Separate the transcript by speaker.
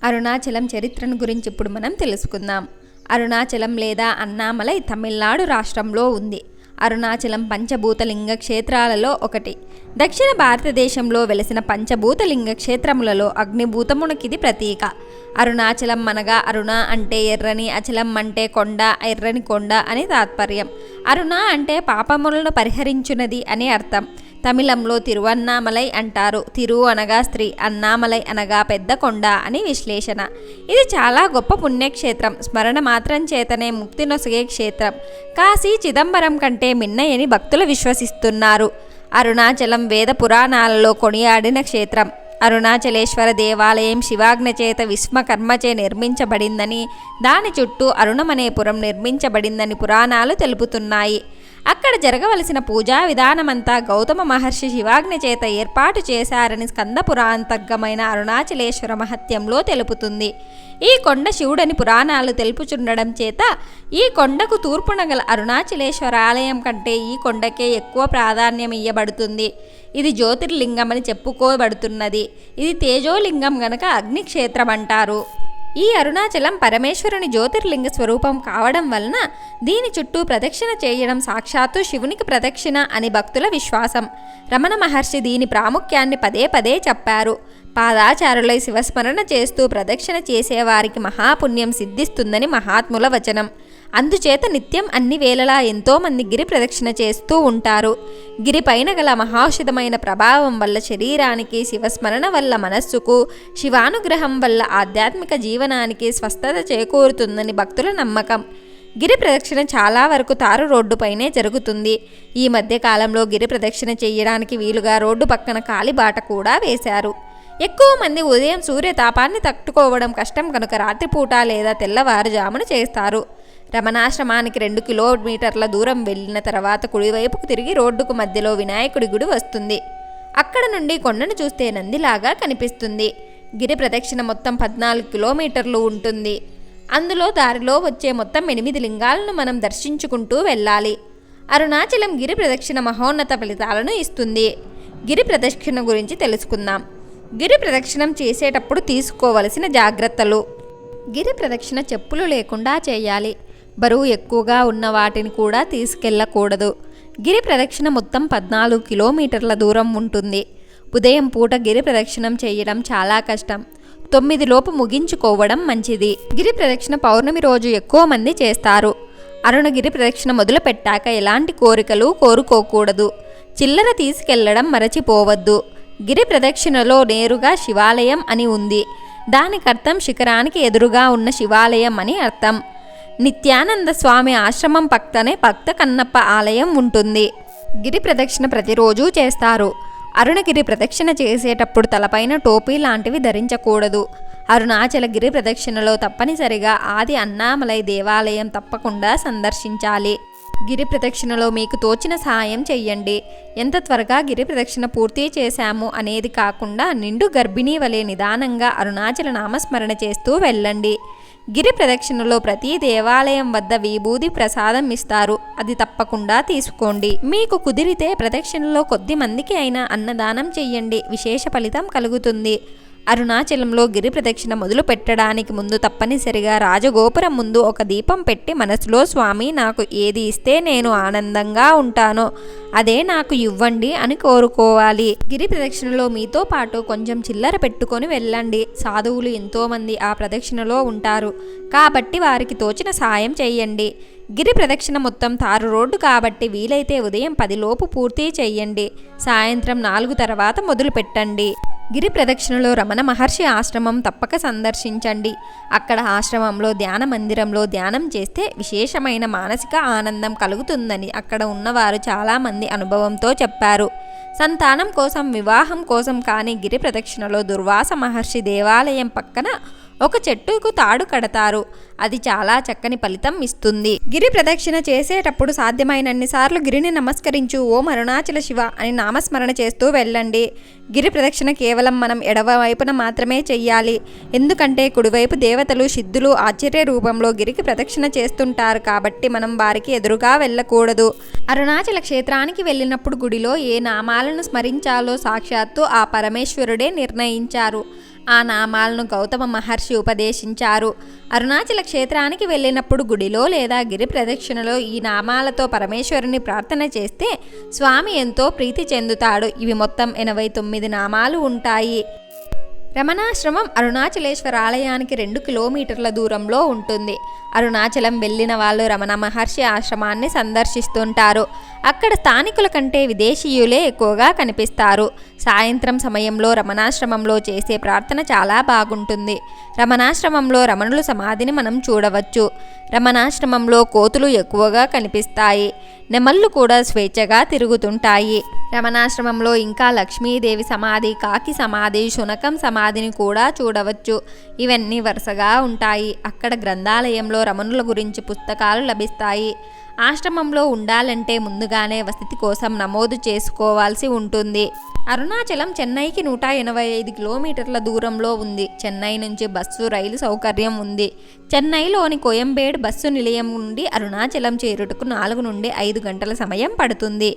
Speaker 1: అరుణాచలం చరిత్రను గురించి ఇప్పుడు మనం తెలుసుకుందాం. అరుణాచలం లేదా అన్నామలై తమిళనాడు రాష్ట్రంలో ఉంది. అరుణాచలం పంచభూత లింగ క్షేత్రాలలో ఒకటి. దక్షిణ భారతదేశంలో వెలసిన పంచభూత లింగ క్షేత్రములలో అగ్నిభూతమునకిది ప్రతీక. అరుణాచలం అనగా అరుణ అంటే ఎర్రని, అచలం అంటే కొండ, ఎర్రని కొండ అని తాత్పర్యం. అరుణ అంటే పాపములను పరిహరించున్నది అని అర్థం. తమిళంలో తిరువన్నామలై అంటారు. తిరు అనగా స్త్రీ, అన్నామలై అనగా పెద్ద కొండ అని విశ్లేషణ. ఇది చాలా గొప్ప పుణ్యక్షేత్రం. స్మరణ మాత్రం చేతనే ముక్తి నొసగే క్షేత్రం. కాశీ చిదంబరం కంటే మిన్నయని భక్తులు విశ్వసిస్తున్నారు. అరుణాచలం వేద పురాణాలలో కొనియాడిన క్షేత్రం. అరుణాచలేశ్వర దేవాలయం శివాజ్ఞ చేత విశ్వకర్మచే నిర్మించబడిందని, దాని చుట్టూ అరుణమనేపురం నిర్మించబడిందని పురాణాలు తెలుపుతున్నాయి. అక్కడ జరగవలసిన పూజా విధానమంతా గౌతమ మహర్షి శివాజ్ఞ చేత ఏర్పాటు చేశారని స్కంద పురాంతర్గమైన అరుణాచలేశ్వర మహత్యంలో తెలుపుతుంది. ఈ కొండ శివుడని పురాణాలు తెలుపుచుండడం చేత ఈ కొండకు తూర్పున గల అరుణాచలేశ్వర ఆలయం కంటే ఈ కొండకే ఎక్కువ ప్రాధాన్యం ఇయ్యబడుతుంది. ఇది జ్యోతిర్లింగమని చెప్పుకోబడుతున్నది. ఇది తేజోలింగం గనక అగ్నిక్షేత్రం అంటారు. ఈ అరుణాచలం పరమేశ్వరుని జ్యోతిర్లింగ స్వరూపం కావడం వలన దీని చుట్టూ ప్రదక్షిణ చేయడం సాక్షాత్తు శివునికి ప్రదక్షిణ అని భక్తుల విశ్వాసం. రమణ మహర్షి దీని ప్రాముఖ్యాన్ని పదే పదే చెప్పారు. పాదాచారులై శివస్మరణ చేస్తూ ప్రదక్షిణ చేసేవారికి మహాపుణ్యం సిద్ధిస్తుందని మహాత్ముల వచనం. అందుచేత నిత్యం అన్ని వేళలా ఎంతోమంది గిరి ప్రదక్షిణ చేస్తూ ఉంటారు. గిరిపైన గల మహాఔషధమైన ప్రభావం వల్ల శరీరానికి, శివస్మరణ వల్ల మనస్సుకు, శివానుగ్రహం వల్ల ఆధ్యాత్మిక జీవనానికి స్వస్థత చేకూరుతుందని భక్తుల నమ్మకం. గిరి ప్రదక్షిణ చాలా వరకు తారు రోడ్డుపైనే జరుగుతుంది. ఈ మధ్య కాలంలో గిరి ప్రదక్షిణ చేయడానికి వీలుగా రోడ్డు పక్కన కాలిబాట కూడా వేశారు. ఎక్కువ మంది ఉదయం సూర్యతాపాన్ని తట్టుకోవడం కష్టం కనుక రాత్రిపూట లేదా తెల్లవారుజామున చేస్తారు. రమణాశ్రమానికి 2 కిలోమీటర్ల దూరం వెళ్ళిన తర్వాత కుడివైపుకు తిరిగి రోడ్డుకు మధ్యలో వినాయకుడి గుడి వస్తుంది. అక్కడ నుండి కొండను చూస్తే నందిలాగా కనిపిస్తుంది. గిరి ప్రదక్షిణ మొత్తం 14 కిలోమీటర్లు ఉంటుంది. అందులో దారిలో వచ్చే మొత్తం 8 లింగాలను మనం దర్శించుకుంటూ వెళ్ళాలి. అరుణాచలం గిరి ప్రదక్షిణ మహోన్నత ఫలితాలను ఇస్తుంది. గిరి ప్రదక్షిణ గురించి తెలుసుకుందాం. గిరి ప్రదక్షిణం చేసేటప్పుడు తీసుకోవలసిన జాగ్రత్తలు. గిరి ప్రదక్షిణ చెప్పులు లేకుండా చేయాలి. బరువు ఎక్కువగా ఉన్న వాటిని కూడా తీసుకెళ్ళకూడదు. గిరి ప్రదక్షిణ మొత్తం 14 కిలోమీటర్ల దూరం ఉంటుంది. ఉదయం పూట గిరి ప్రదక్షిణం చేయడం చాలా కష్టం. 9 లోపు ముగించుకోవడం మంచిది. గిరి ప్రదక్షిణ పౌర్ణమి రోజు ఎక్కువ మంది చేస్తారు. అరుణగిరి ప్రదక్షిణ మొదలు పెట్టాక ఎలాంటి కోరికలు కోరుకోకూడదు. చిల్లర తీసుకెళ్లడం మరచిపోవద్దు. గిరి ప్రదక్షిణలో నేరుగా శివాలయం అని ఉంది. దానికర్థం శిఖరానికి ఎదురుగా ఉన్న శివాలయం అని అర్థం. నిత్యానంద స్వామి ఆశ్రమం పక్కనే భక్త కన్నప్ప ఆలయం ఉంటుంది. గిరి ప్రదక్షిణ ప్రతిరోజు చేస్తారు. అరుణగిరి ప్రదక్షిణ చేసేటప్పుడు తలపైన టోపీ లాంటివి ధరించకూడదు. అరుణాచల గిరి ప్రదక్షిణలో తప్పనిసరిగా ఆది అన్నామలై దేవాలయం తప్పకుండా సందర్శించాలి. గిరి ప్రదక్షిణలో మీకు తోచిన సహాయం చెయ్యండి. ఎంత త్వరగా గిరి ప్రదక్షిణ పూర్తి చేశాము అనేది కాకుండా నిండు గర్భిణీ వలె నిదానంగా అరుణాచల నామస్మరణ చేస్తూ వెళ్ళండి. గిరి ప్రదక్షిణలో ప్రతి దేవాలయం వద్ద విభూది ప్రసాదం ఇస్తారు. అది తప్పకుండా తీసుకోండి. మీకు కుదిరితే ప్రదక్షిణలో కొద్ది మందికి అయినా అన్నదానం చెయ్యండి. విశేష ఫలితం కలుగుతుంది. అరుణాచలంలో గిరి ప్రదక్షిణ మొదలు పెట్టడానికి ముందు తప్పనిసరిగా రాజగోపురం ముందు ఒక దీపం పెట్టి మనసులో స్వామి నాకు ఏది ఇస్తే నేను ఆనందంగా ఉంటానో అదే నాకు ఇవ్వండి అని కోరుకోవాలి. గిరి ప్రదక్షిణలో మీతో పాటు కొంచెం చిల్లర పెట్టుకొని వెళ్ళండి. సాధువులు ఎంతోమంది ఆ ప్రదక్షిణలో ఉంటారు కాబట్టి వారికి తోచిన సాయం చేయండి. గిరి ప్రదక్షిణ మొత్తం తారు రోడ్డు కాబట్టి వీలైతే ఉదయం 10 లోపు పూర్తి చేయండి. సాయంత్రం 4 తర్వాత మొదలు పెట్టండి. గిరి ప్రదక్షిణలో రమణ మహర్షి ఆశ్రమం తప్పక సందర్శించండి. అక్కడ ఆశ్రమంలో ధ్యాన మందిరంలో ధ్యానం చేస్తే విశేషమైన మానసిక ఆనందం కలుగుతుందని అక్కడ ఉన్నవారు చాలామంది అనుభవంతో చెప్పారు. సంతానం కోసం, వివాహం కోసం కానీ గిరి ప్రదక్షిణలో దుర్వాస మహర్షి దేవాలయం పక్కన ఒక చెట్టుకు తాడు కడతారు. అది చాలా చక్కని ఫలితం ఇస్తుంది. గిరి ప్రదక్షిణ చేసేటప్పుడు సాధ్యమైనన్ని సార్లు గిరిని నమస్కరించు ఓం అరుణాచల శివ అని నామస్మరణ చేస్తూ వెళ్ళండి. గిరి ప్రదక్షిణ కేవలం మనం ఎడమ వైపున మాత్రమే చెయ్యాలి. ఎందుకంటే కుడివైపు దేవతలు, సిద్ధులు ఆశ్చర్య రూపంలో గిరికి ప్రదక్షిణ చేస్తుంటారు కాబట్టి మనం వారికి ఎదురుగా వెళ్ళకూడదు. అరుణాచల క్షేత్రానికి వెళ్ళినప్పుడు గుడిలో ఏ నామాలను స్మరించాలో సాక్షాత్తు ఆ పరమేశ్వరుడే నిర్ణయించారు. ఆ నామాలను గౌతమ మహర్షి ఉపదేశించారు. అరుణాచల క్షేత్రానికి వెళ్ళినప్పుడు గుడిలో లేదా గిరి ప్రదక్షిణలో ఈ నామాలతో పరమేశ్వరుని ప్రార్థన చేస్తే స్వామి ఎంతో ప్రీతి చెందుతాడు. ఇవి మొత్తం 89 నామాలు ఉంటాయి. రమణాశ్రమం అరుణాచలేశ్వర ఆలయానికి 2 కిలోమీటర్ల దూరంలో ఉంటుంది. అరుణాచలం వెళ్ళిన వాళ్ళు రమణ మహర్షి ఆశ్రమాన్ని సందర్శిస్తుంటారు. అక్కడ స్థానికుల కంటే విదేశీయులే ఎక్కువగా కనిపిస్తారు. సాయంత్రం సమయంలో రమణాశ్రమంలో చేసే ప్రార్థన చాలా బాగుంటుంది. రమణాశ్రమంలో రమణుల సమాధిని మనం చూడవచ్చు. రమణాశ్రమంలో కోతులు ఎక్కువగా కనిపిస్తాయి. నెమళ్ళు కూడా స్వేచ్ఛగా తిరుగుతుంటాయి. రమణాశ్రమంలో ఇంకా లక్ష్మీదేవి సమాధి, కాకి సమాధి, శునకం సమాధిని కూడా చూడవచ్చు. ఇవన్నీ వరుసగా ఉంటాయి. అక్కడ గ్రంథాలయంలో రమణుల గురించి పుస్తకాలు లభిస్తాయి. ఆశ్రమంలో ఉండాలంటే ముందుగానే వసతి కోసం నమోదు చేసుకోవాల్సి ఉంటుంది. అరుణాచలం చెన్నైకి 185 కిలోమీటర్ల దూరంలో ఉంది. చెన్నై నుంచి బస్సు, రైలు సౌకర్యం ఉంది. చెన్నైలోని కోయంబేడు బస్సు నిలయం నుండి అరుణాచలం చేరుటకు 4 నుండి 5 గంటల సమయం పడుతుంది.